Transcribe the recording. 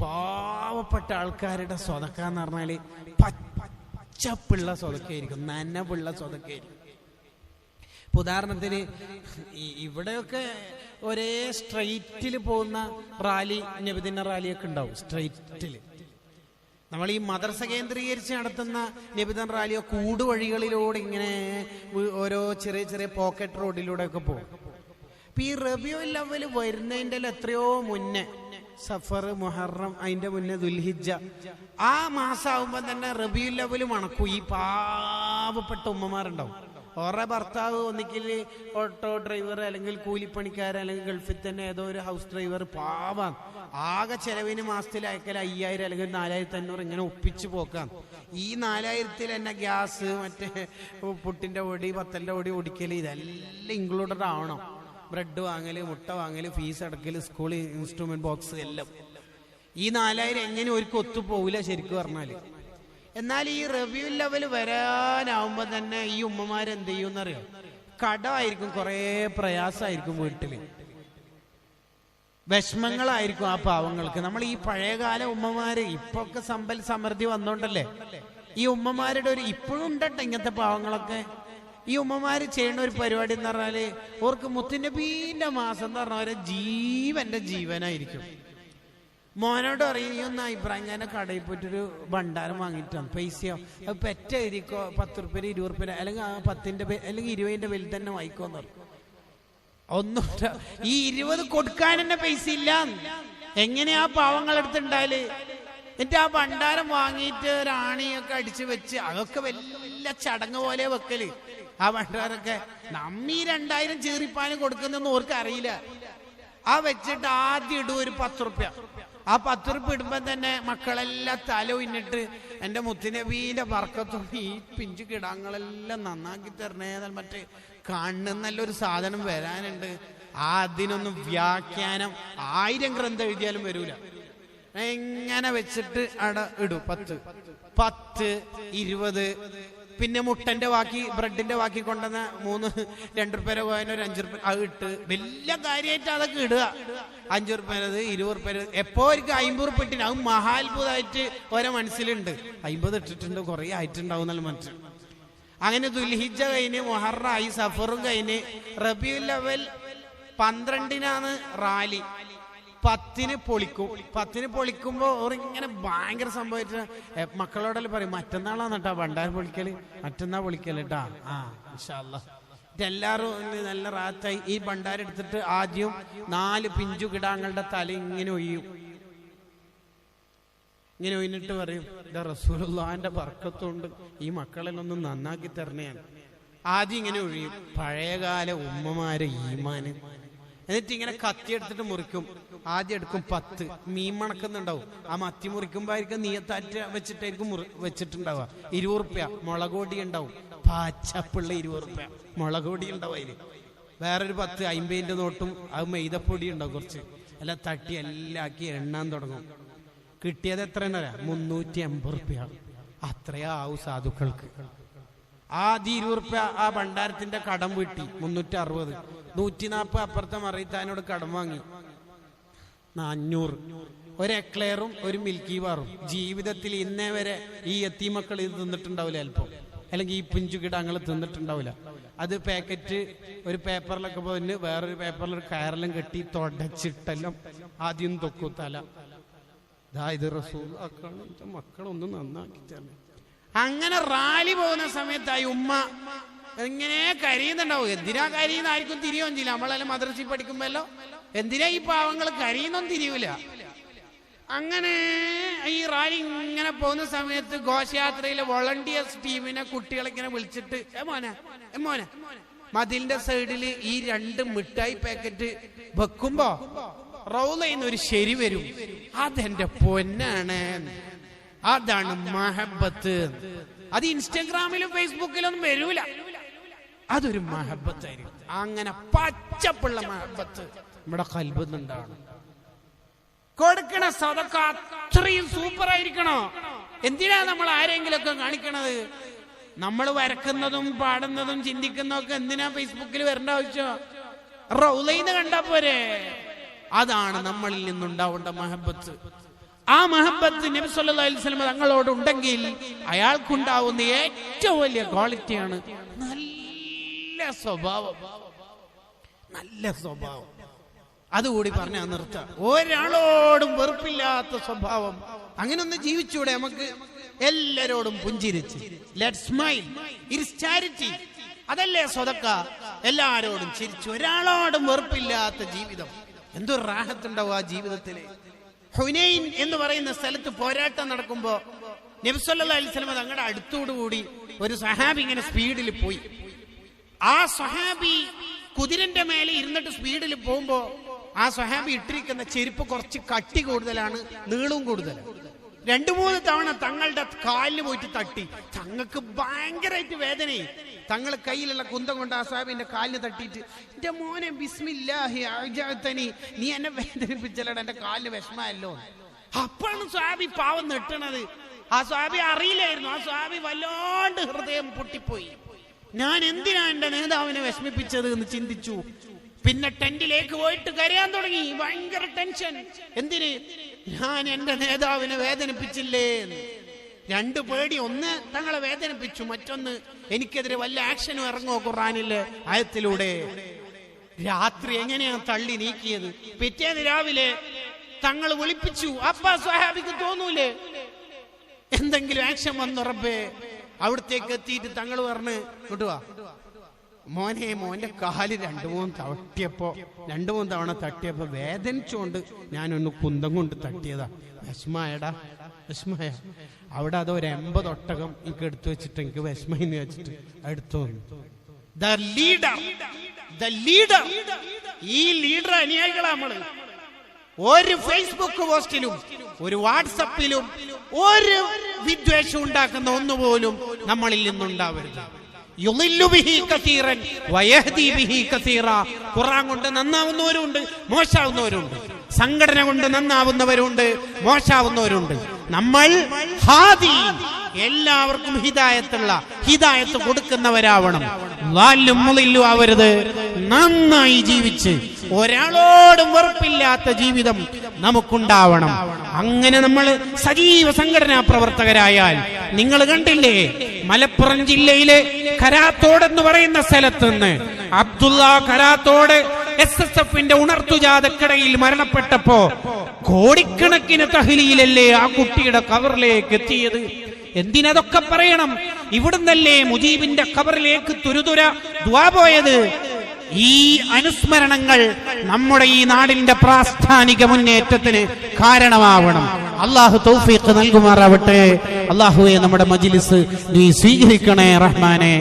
പാവപ്പെട്ട ആൾക്കാരുടെ സ്വതക്ക എന്ന് പറഞ്ഞാല് പച്ചപ്പിള്ള സ്വതക്കായിരിക്കും, നനവുള്ള സ്വതക്കായിരിക്കും. ഉദാഹരണത്തിന് ഇവിടെയൊക്കെ ഒരേ സ്ട്രെയിറ്റിൽ പോകുന്ന റാലി, നബിദിന റാലിയൊക്കെ ഉണ്ടാവും സ്ട്രെയിറ്റിൽ. നമ്മൾ ഈ മദ്രസ കേന്ദ്രീകരിച്ച് നടത്തുന്ന നബിദിന റാലിയോ കൂടുവഴികളിലൂടെ ഇങ്ങനെ ഓരോ ചെറിയ ചെറിയ പോക്കറ്റ് റോഡിലൂടെ ഒക്കെ പോകും. ഇപ്പൊ ഈ റബീഉൽ അവ്വൽ വരുന്നതിൻ്റെ എത്രയോ മുന്നേ, സഫർ, മുഹറം, അതിന്റെ മുന്നേ ദുൽഹിജ്ജ, ആ മാസമാകുമ്പോ തന്നെ റബീഉൽ അവ്വൽ മണക്കും. ഈ പാവപ്പെട്ട ഉമ്മമാരുണ്ടാവും, ഓരോ ഭർത്താവ് ഒന്നിക്കൽ ഓട്ടോ ഡ്രൈവർ, അല്ലെങ്കിൽ കൂലിപ്പണിക്കാരൻ, അല്ലെങ്കിൽ ഗൾഫിൽ തന്നെ ഏതോ ഒരു ഹൗസ് ഡ്രൈവർ, പാവാണ്. ആകെ ചെലവിന് മാസത്തിൽ അയക്കൽ 5000 അല്ലെങ്കിൽ 4500 ഇങ്ങനെ ഒപ്പിച്ചു പോക്കാം. ഈ 4000-ൽ തന്നെ ഗ്യാസ്, മറ്റേ പുട്ടിന്റെ പൊടി, പത്തലിന്റെ പൊടി ഒടിക്കൽ, ഇതെല്ലാം ഇൻക്ലൂഡഡ് ആവണം. ബ്രെഡ് വാങ്ങല്, മുട്ട വാങ്ങല്, ഫീസ് അടക്കല്, സ്കൂൾ ഇൻസ്ട്രുമെന്റ് ബോക്സ് എല്ലാം. ഈ 4000 എങ്ങനെ ഒരിക്കലും ഒത്തുപോകില്ല ശരിക്കും പറഞ്ഞാല്. എന്നാൽ ഈ റബീഉൽ അവ്വൽ വരാനാവുമ്പോ തന്നെ ഈ ഉമ്മമാരെന്ത് ചെയ്യുമെന്നറിയോ? കടമായിരിക്കും, കുറെ പ്രയാസമായിരിക്കും, വീട്ടില് വിഷമങ്ങളായിരിക്കും ആ പാവങ്ങൾക്ക്. നമ്മൾ ഈ പഴയകാല ഉമ്മമാര്, ഇപ്പൊക്കെ സമ്പൽ സമൃദ്ധി വന്നോണ്ടല്ലേ ഈ ഉമ്മമാരുടെ ഒരു ഇപ്പോഴും ഉണ്ടട്ടെ ഇങ്ങനത്തെ പാവങ്ങളൊക്കെ. ഈ ഉമ്മമാര് ചെയ്യുന്ന ഒരു പരിപാടി എന്ന് പറഞ്ഞാല്, ഓർക്ക് മുത്തുനബീന്റെ മാസം എന്ന് പറഞ്ഞ അവരെ ജീവന്റെ ജീവനായിരിക്കും. മോനോട് പറയും, നീ ഒന്ന് ഇബ്രാഹിം ഖാന്റെ കടയിൽ പോയിട്ടൊരു ഭണ്ഡാരം വാങ്ങിയിട്ടാണ്, പൈസയോ അത് പെറ്റ എഴുതിക്കോ, 10 രൂപ 20 രൂപ, അല്ലെങ്കിൽ 10ന്റെ അല്ലെങ്കിൽ 20ന്റെ ബിൽ തന്നെ വായിക്കോന്ന് പറയും. ഒന്നും ഈ 20 കൊടുക്കാൻ തന്നെ പൈസ ഇല്ല. എങ്ങനെയാ പാവങ്ങളെടുത്തുണ്ടായാല്? എന്നിട്ട് ആ ഭണ്ഡാരം വാങ്ങിയിട്ട് ഒരാണിയൊക്കെ അടിച്ചു വെച്ച്, അതൊക്കെ വലിയ ചടങ്ങ് പോലെ വെക്കല്. ആ ഭണ്ഡാരൊക്കെ നമ്മീ 2000 ചീറിപ്പാന് കൊടുക്കുന്നൊന്നും ഓർക്ക് അറിയില്ല. ആ വെച്ചിട്ട് ആദ്യം ഇടും ഒരു 10 രൂപ. ആ 10 രൂപ ഇടുമ്പോ തന്നെ മക്കളെല്ലാം തല ഉന്നിട്ട്, എന്റെ മുത്തുനബീന്റെ ബർക്കത്തോട് ഈ പിഞ്ചു കിടാങ്ങളെല്ലാം നന്നാക്കി തരണേ, മറ്റേ കാണുന്നല്ലൊരു സാധനം വരാനുണ്ട്. അതിനൊന്നും വ്യാഖ്യാനം 1000 ഗ്രന്ഥം എഴുതിയാലും വരൂല. എങ്ങനെ വെച്ചിട്ട് അട ഇടും 10, 20. പിന്നെ മുട്ടന്റെ ബാക്കി, ബ്രെഡിന്റെ ബാക്കി കൊണ്ടുവന്ന 2 രൂപ കോയിന് ഒരു 5 രൂപ അത് ഇട്ട് വലിയ കാര്യമായിട്ട് അതൊക്കെ ഇടുക. 5 രൂപ, 20 രൂപ, എപ്പോ എനിക്ക് 50 രൂപ ഇട്ടിന്. അത് മഹാത്ഭുതമായിട്ട് ഓരോ മനസ്സിലുണ്ട്. 50 ഇട്ടിട്ടുണ്ട്, കുറെ ആയിട്ടുണ്ടാവും എന്നുള്ള മനസ്സിൽ. അങ്ങനെ ദുൽഹിജ്ജ കഴിഞ്ഞ്, മുഹറമായി, സഫറും കഴിഞ്ഞ്, റബീഉൽ അവ്വൽ 12-നാണ് റാലി. 10-ന് പൊളിക്കും. 10-ന് പൊളിക്കുമ്പോ ഇങ്ങനെ ഭയങ്കര സംഭവിച്ച മക്കളോടെല്ലാം പറയും, മറ്റന്നാളാണ് കേട്ടാ ഭണ്ഡാരം പൊളിക്കല്, മറ്റന്നാൾ പൊളിക്കല് കേട്ടാ. ഇൻഷാ അല്ലാഹ്. എല്ലാരും നല്ല റാത്തായി ഈ ഭണ്ഡാരം എടുത്തിട്ട് ആദ്യം 4 പിഞ്ചു കിടാങ്ങളുടെ തല ഇങ്ങനെ ഒയ്യും. ഇങ്ങനെ ഒഴിഞ്ഞിട്ട് പറയും, റസൂലുള്ളാഹിന്റെ ബർക്കത്തുണ്ട്, ഈ മക്കളെല്ലാം ഒന്ന് നന്നാക്കി തരണേയാണ്. ആദ്യം ഇങ്ങനെ ഒഴിയും. പഴയകാല ഉമ്മമാരെ ഈമാന്. എന്നിട്ട് ഇങ്ങനെ കത്തിയെടുത്തിട്ട് മുറിക്കും. ആദ്യം എടുക്കും 10. മീൻ മണക്കുന്നുണ്ടാവും. ആ മത്തി മുറിക്കുമ്പോഴായിരിക്കും നീയത്താറ്റ വെച്ചിട്ടായിരിക്കും വെച്ചിട്ടുണ്ടാവുക. 20 രൂപ മുളക് പൊടി ഉണ്ടാവും, പാച്ചപ്പുള്ള 20 രൂപ മുളക് പൊടി ഉണ്ടാവും. അതില് വേറൊരു 10 50ന്റെ നോട്ടും, അത് മൈദപ്പൊടി ഉണ്ടാവും കുറച്ച്. എല്ലാം തട്ടി എല്ലാം ആക്കി എണ്ണാൻ തുടങ്ങും. കിട്ടിയത് എത്രയെന്നറിയാ? 380 രൂപ. അത്രയാവും സാധുക്കൾക്ക്. ആദ്യം 20 രൂപ ആ ഭണ്ഡാരത്തിന്റെ കടം വീട്ടി. 360. 140 അപ്പുറത്തെ മറിയത്താനോട് കടം വാങ്ങി. 400. ഒരു എക്ലെയറും ഒരു മിൽക്കി ബാറും. ജീവിതത്തിൽ ഇന്നേ വരെ ഈ യത്തീമക്കൾ ഇത് തിന്നിട്ടുണ്ടാവില്ല ചിലപ്പോ, അല്ലെങ്കിൽ ഈ പിഞ്ചു കിടാങ്ങൾ തിന്നിട്ടുണ്ടാവില്ല. അത് പാക്കറ്റ് ഒരു പേപ്പറിലൊക്കെ പോയിന്, വേറൊരു പേപ്പറിൽ ഒരു കയറെല്ലാം കെട്ടി തുടച്ചിട്ടെല്ലാം ആദ്യം തൊക്കു തല. ഇത് റസൂൽ മക്കളൊന്നും നന്നാക്കി തരണം. അങ്ങനെ റാലി പോകുന്ന സമയത്തായി ഉമ്മ എങ്ങനെ കരയുന്നുണ്ടാവും. എന്തിനാ കരയുന്ന ആർക്കും തിരിയുകയും ചെയ്യില്ല. നമ്മളെല്ലാം മദ്രസയിൽ പഠിക്കുമ്പോഴല്ലോ എന്തിനാ ഈ പാവങ്ങൾ കരയുന്നൊന്നും തിരിയൂല. അങ്ങനെ ഈ റാലി ഇങ്ങനെ പോകുന്ന സമയത്ത് ഘോഷയാത്രയിലെ വോളണ്ടിയേഴ്സ് ടീമിനെ കുട്ടികളെ ഇങ്ങനെ വിളിച്ചിട്ട്, മോനെ മതിലിന്റെ സൈഡിൽ ഈ 2 മിഠായി പാക്കറ്റ് വെക്കുമ്പോ റൗളയിന്ന് ഒരു ശരി വരും. അതെന്റെ പൊന്നാണ്, അതാണ് മഹബത്ത്. അത് ഇൻസ്റ്റഗ്രാമിലും ഫേസ്ബുക്കിലൊന്നും വരൂല. അതൊരു മഹബത്തായിരിക്കും. അങ്ങനെ പച്ചപ്പുള്ള മഹബത്ത് നമ്മുടെ ഖൽബിൽ നിന്നുണ്ടാവണം. കൊടുക്കണ സദഖ അത്രയും സൂപ്പർ ആയിരിക്കണോ? എന്തിനാ നമ്മൾ ആരെങ്കിലും ഒക്കെ കാണിക്കണത്? നമ്മൾ വരക്കുന്നതും പാടുന്നതും ചിന്തിക്കുന്നതും ഒക്കെ എന്തിനാ ഫേസ്ബുക്കിൽ വരേണ്ട ആവശ്യം? റൗളയിന്ന് കണ്ടാ പോരെ. അതാണ് നമ്മളിൽ നിന്നുണ്ടാവേണ്ട മഹബത്ത്. ആ മഹബത്ത് നബി സല്ലല്ലാഹു അലൈഹി വസല്ലം തങ്ങളോട് ഉണ്ടെങ്കിൽ അയാൾക്കുണ്ടാവുന്ന ഏറ്റവും വലിയ ക്വാളിറ്റിയാണ് നല്ല സ്വഭാവം. നല്ല സ്വഭാവം. അതുകൂടി പറഞ്ഞാൽ നിർത്താം. ഒരാളോടും വെറുപ്പില്ലാത്ത സ്വഭാവം. അങ്ങനെ ഒന്ന് ജീവിച്ചൂടെ നമുക്ക്? എല്ലാരോടും പുഞ്ചിരിച്ച് ലെറ്റ്സ് സ്മൈൽ, ഇറ്റ്സ് ചാരിറ്റി. അതല്ലേ സ്വതക്ക. എല്ലാരോടും ചിരിച്ചു, ഒരാളോടും വെറുപ്പില്ലാത്ത ജീവിതം. എന്തൊരു റാഹത്തുണ്ടാവും ആ ജീവിതത്തില്. ഹുനൈൻ എന്ന് പറയുന്ന സ്ഥലത്ത് പോരാട്ടം നടക്കുമ്പോ നബി സല്ലല്ലാഹു അലൈഹി വസല്ലം തങ്ങളുടെ അടുത്തോടുകൂടി ഒരു സഹാബി ഇങ്ങനെ സ്പീഡിൽ പോയി. ആ സഹാബി കുതിരന്റെ മേലെ ഇരുന്നിട്ട് സ്പീഡിൽ പോകുമ്പോ ആ സഹാബി ഇട്ടിരിക്കുന്ന ചെരുപ്പ് കുറച്ച് കട്ടി കൂടുതലാണ്, നീളവും കൂടുതലാണ്. 2-3 തവണ തങ്ങളുടെ കാലിന് പോയിട്ട് തട്ടി. തങ്ങൾക്ക് ഭയങ്കരമായിട്ട് വേദനയായി. തങ്ങൾ കയ്യിലുള്ള കുന്തം കൊണ്ട് ആ സാഹിബിന്റെ കാലിന് തട്ടിയിട്ട്, എന്റെ മോനെ ബിസ്മില്ലാഹി അഅ്ജഅതനി, നീ എന്നെ വേദനിപ്പിച്ചല്ലടാ, എന്റെ കാലിന് വിഷമല്ലോ. അപ്പോഴാണ് സാഹിബി പാവം നെട്ടണത്. ആ സാഹിബി അറിയില്ലായിരുന്നു. ആ സാഹിബി വല്ലാണ്ട് ഹൃദയം പൊട്ടിപ്പോയി. ഞാൻ എന്തിനാ എന്റെ നേതാവിനെ വിഷമിപ്പിച്ചത് എന്ന് ചിന്തിച്ചു. പിന്നെ ടെന്റിലേക്ക് പോയിട്ട് കരയാൻ തുടങ്ങി. ഭയങ്കര ടെൻഷൻ. എന്തിന്? ഞാൻ എന്റെ നേതാവിനെ വേദനിപ്പിച്ചില്ലേ. 2 പേടി. ഒന്ന്, തങ്ങളെ വേദനിപ്പിച്ചു. മറ്റൊന്ന്, എനിക്കെതിരെ വല്ല ആക്ഷനും ഇറങ്ങോ ഖുർആനിലെ ആയത്തിലൂടെ. രാത്രി എങ്ങനെയാ തള്ളി നീക്കിയത്. പിറ്റേന്ന് രാവിലെ തങ്ങൾ വിളിപ്പിച്ചു. അപ്പ സ്വഹാബിക്ക് തോന്നൂലേ എന്തെങ്കിലും ആക്ഷൻ വന്നു. റബ്ബേ, അവിടത്തേക്ക് എത്തിയിട്ട് തങ്ങൾ പറഞ്ഞ് കൊണ്ടുവാ മോനെ, മോന്റെ കാല് 2-3 തവണ തട്ടിയപ്പോ വേദനിച്ചുകൊണ്ട് ഞാനൊന്ന് കുന്തം കൊണ്ട് തട്ടിയതാ. വിഷമായടാ, വിഷമായ. അവിടെ അത് ഒരു 80 ഒട്ടകം എനിക്ക് എടുത്തു വെച്ചിട്ട് എനിക്ക് വിഷമെന്ന് വെച്ചിട്ട് എടുത്തു വന്നു. ഈ ലീഡർ അനുയായികളാ നമ്മള്. ഒരു ഫേസ്ബുക്ക് പോസ്റ്റിലും ഒരു വാട്സപ്പിലും ഒരു വിദ്വേഷം ഉണ്ടാക്കുന്ന ഒന്നുപോലും നമ്മളിൽ നിന്നുണ്ടാവരുത്. ഖുർആൻ കൊണ്ട് നന്നാവുന്നവരുണ്ട്, മോശാവുന്നവരുണ്ട്. സംഘടന കൊണ്ട് നന്നാവുന്നവരുണ്ട്, മോശാവുന്നവരുണ്ട്. നമ്മൾ ഹാദി, എല്ലാവർക്കും ഹിദായത്ത് കൊടുക്കുന്നവരാവണം. ആവരുത്. നന്നായി ജീവിച്ച് ഒരാളോടും വെറുപ്പില്ലാത്ത ജീവിതം നമുക്കുണ്ടാവണം. അങ്ങനെ നമ്മൾ സജീവ സംഘടനാ പ്രവർത്തകരായാൽ, നിങ്ങൾ കണ്ടില്ലേ മലപ്പുറം ജില്ലയിലെ കരാത്തോട് എന്ന് പറയുന്ന സ്ഥലത്ത് നിന്ന് അബ്ദുള്ള കരാത്തോട് SSFന്റെ ഉണർത്തുജാഥക്കിടയിൽ മരണപ്പെട്ടപ്പോ കോടിക്കണക്കിന് തഹ്ലീലല്ലേ ആ കുട്ടിയുടെ ഖബറിലേക്ക് എത്തിയത്. എന്തിനതൊക്കെ പറയണം? ഇവിടുന്നല്ലേ മുജീബിന്റെ ഖബറിലേക്ക് തുരുതുര ദുആ പോയത്. ഈ അനുസ്മരണങ്ങൾ നമ്മുടെ ഈ നാടിന്റെ പ്രാസ്ഥാനിക മുന്നേറ്റത്തിന് കാരണമാവണം. അല്ലാഹു തൗഫീഖ് നൽകുമാറാവട്ടെ. അല്ലാഹുവേ, നമ്മുടെ മജ്ലിസ് നീ സ്വീകരിക്കണേ റഹ്മാനെ.